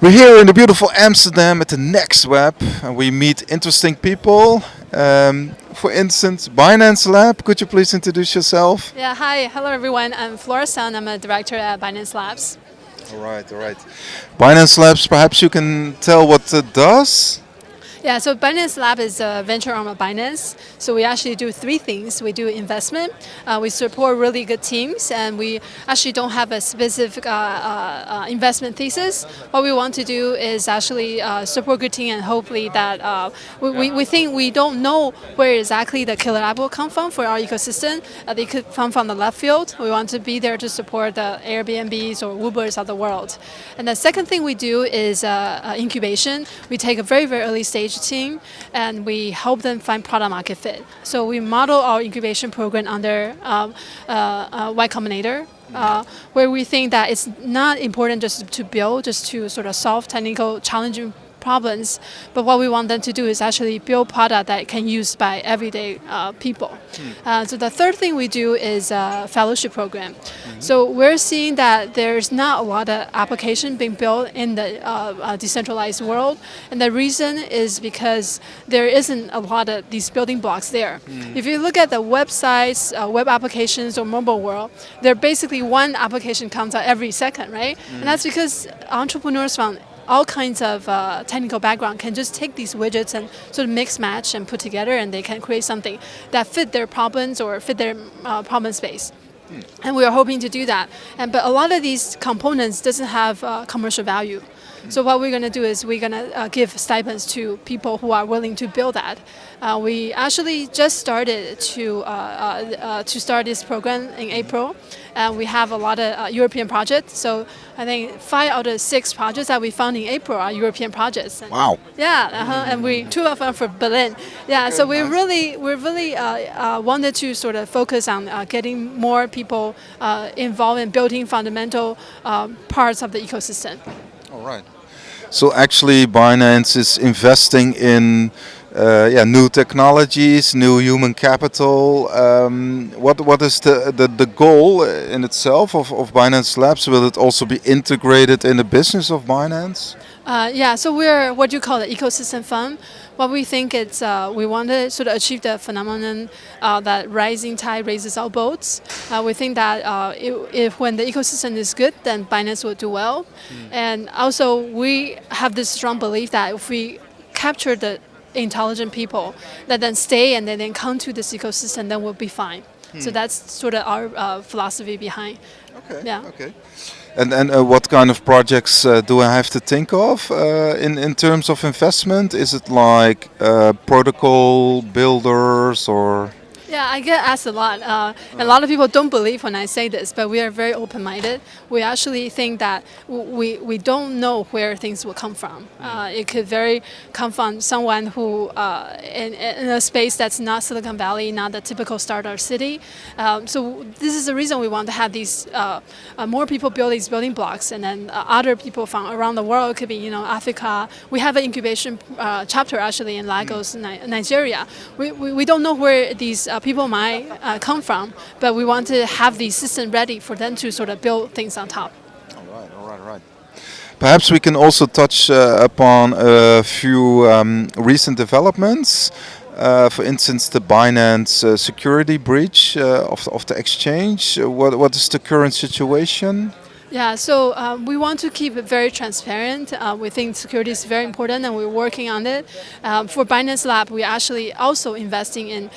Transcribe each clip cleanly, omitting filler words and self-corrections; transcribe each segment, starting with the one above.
We're here in the beautiful Amsterdam at the Next Web, and we meet interesting people. For instance, Binance Lab. Could you please introduce yourself? Yeah, hi. Hello, everyone. I'm Flora Sun. I'm a director at Binance Labs. All right, all right. Binance Labs, perhaps you can tell what it does? Yeah, so Binance Lab is a venture arm of Binance. So we actually do three things. We do investment, we support really good teams, and we actually don't have a specific investment thesis. What we want to do is actually support good team, and hopefully that we think we don't know where exactly the killer app will come from for our ecosystem. They could come from the left field. We want to be there to support the Airbnbs or Ubers of the world. And the second thing we do is incubation. We take a very, very early stage team and we help them find product market fit. So we model our incubation program under Y Combinator, where we think that it's not important just to build, just to sort of solve technical challenging problems, but what we want them to do is actually build product that can use by everyday people. So the third thing we do is a fellowship program. So we're seeing that there's not a lot of application being built in the decentralized world, and the reason is because there isn't a lot of these building blocks there. If you look at the websites, web applications, or mobile world, they're basically one application comes out every second, right? And that's because entrepreneurs from all kinds of technical background can just take these widgets and sort of mix, match, and put together, and they can create something that fit their problems or fit their problem space. And we are hoping to do that. But a lot of these components doesn't have commercial value. So what we're going to do is we're going to give stipends to people who are willing to build that. We actually just started to start this program in April. We have a lot of European projects. So I think 5 out of 6 projects that we found in April are European projects. Wow. Yeah, and 2 of them for Berlin. Yeah, so we really wanted to sort of focus on getting more people involved in building fundamental parts of the ecosystem. All right. So actually, Binance is investing in new technologies, new human capital. What is the goal in itself of Binance Labs? Will it also be integrated in the business of Binance? Yeah, so we're what you call the ecosystem fund. What we think is we want to sort of achieve the phenomenon that rising tide raises all boats. We think that if when the ecosystem is good, then Binance will do well. And also we have this strong belief that if we capture the intelligent people that then stay and then come to this ecosystem, then we'll be fine. So that's sort of our philosophy behind. Okay. Yeah. Okay. And what kind of projects do I have to think of in terms of investment? Is it like protocol builders or? Yeah, I get asked a lot. A lot of people don't believe when I say this, but we are very open-minded. We actually think that we don't know where things will come from. It could come from someone who in a space that's not Silicon Valley, not the typical startup city. So this is the reason we want to have these more people build these building blocks, and then other people from around the world. It could be Africa. We have an incubation chapter actually in Lagos, Nigeria. We don't know where these people might come from, but we want to have the system ready for them to sort of build things on top. All right. Perhaps we can also touch upon a few recent developments. For instance, the Binance security breach of the exchange. What is the current situation? Yeah, so we want to keep it very transparent. We think security is very important, and we're working on it. For Binance Lab, we're actually also investing in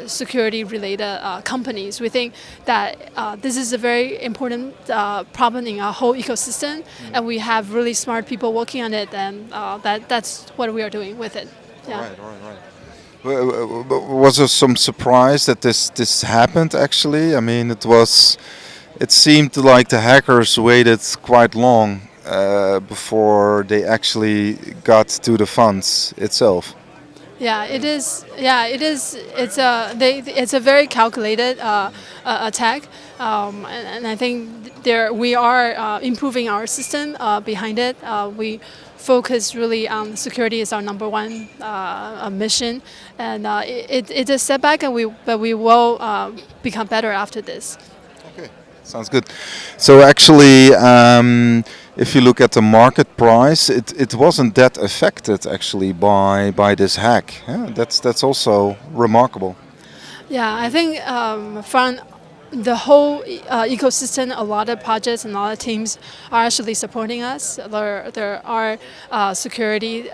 security-related companies. We think that this is a very important problem in our whole ecosystem, and we have really smart people working on it, and that's what we are doing with it. Yeah. All right. Was there some surprise that this happened? Actually, I mean, It seemed like the hackers waited quite long before they actually got to the funds itself. Yeah, it is. Yeah, it is. It's a very calculated attack, and I think we are improving our system behind it. We focus really on security is our number one mission, and it's a setback, but we will become better after this. Okay. Sounds good. So actually, if you look at the market price, it wasn't that affected actually by this hack. Yeah, that's also remarkable. Yeah, I think from the whole ecosystem, a lot of projects and a lot of teams are actually supporting us. There are security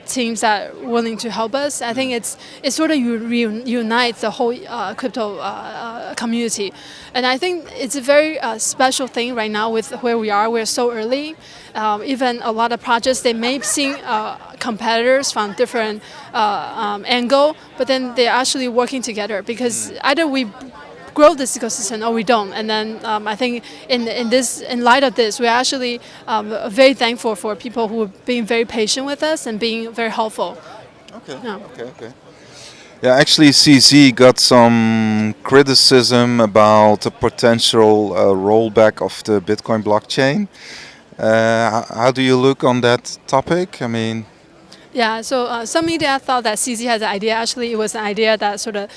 teams that are willing to help us. I think it sort of unites the whole crypto community. And I think it's a very special thing right now with where we are. We're so early. Even a lot of projects, they may seem competitors from different angle, but then they're actually working together because either we grow this ecosystem or we don't. And then I think in light of this, we're actually very thankful for people who are being very patient with us and being very helpful. Okay. Yeah. Okay. Yeah, actually, CZ got some criticism about the potential rollback of the Bitcoin blockchain. How do you look on that topic? I mean. Yeah, so some media thought that CZ had the idea. Actually, it was an idea that sort of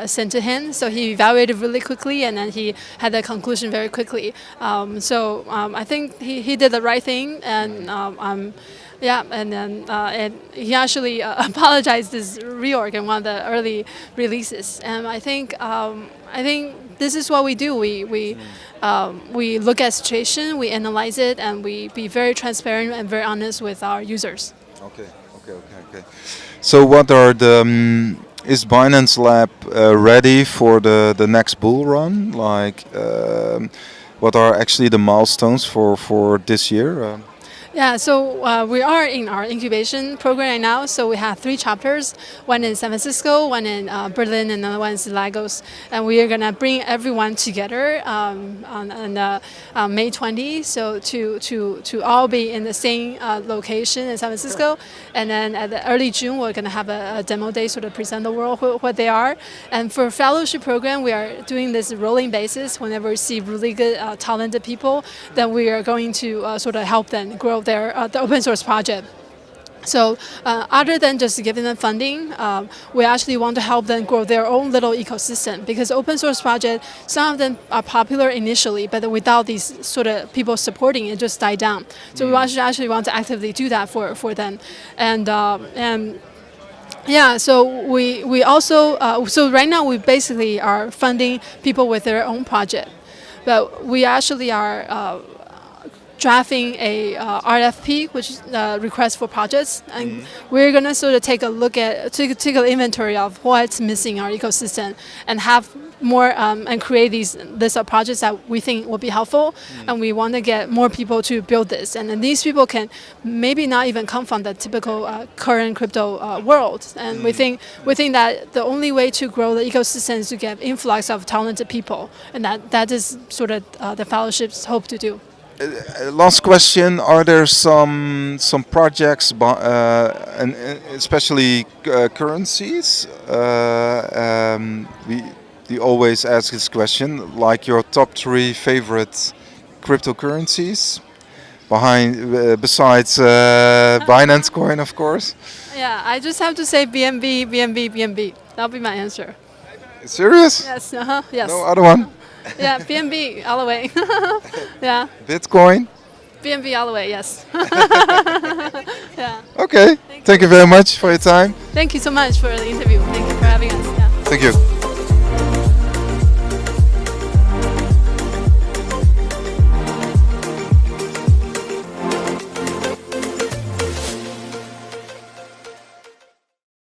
sent to him. So he evaluated really quickly, and then he had the conclusion very quickly. I think he did the right thing, and yeah, and then and he actually apologized this reorg in one of the early releases. And I think this is what we do. We look at situation, we analyze it, and we be very transparent and very honest with our users. Okay. So what are the is Binance Lab ready for the next bull run? Like, what are actually the milestones for this year? Yeah, so we are in our incubation program right now. So we have 3 chapters, one in San Francisco, one in Berlin, and another one in Lagos. And we are going to bring everyone together on May 20. So to all be in the same location in San Francisco. And then at the early June, we're going to have a demo day, sort of present the world what they are. And for fellowship program, we are doing this rolling basis. Whenever we see really good, talented people, then we are going to sort of help them grow the open source project. So other than just giving them funding, we actually want to help them grow their own little ecosystem, because open source projects, some of them are popular initially, but without these sort of people supporting it, just die down. So we actually want to actively do that for them. And yeah, so we also, so right now we basically are funding people with their own project, but we actually are drafting a RFP, which is request for projects, and we're gonna sort of take a look at, take an inventory of what's missing in our ecosystem, and have more and create these list of projects that we think will be helpful, and we want to get more people to build this, and then these people can maybe not even come from the typical current crypto world, and we think that the only way to grow the ecosystem is to get influx of talented people, and that is sort of the fellowships hope to do. Last question: are there some projects, and especially currencies? We always ask this question, like your top 3 favorite cryptocurrencies, besides Binance Coin, of course. Yeah, I just have to say BNB. That'll be my answer. Serious? Yes. Yes. No other one? Yeah, BNB all the way. Yeah. Bitcoin? BNB all the way, yes. Yeah. Okay. Thank you very much for your time. Thank you so much for the interview. Thank you for having us. Yeah. Thank you.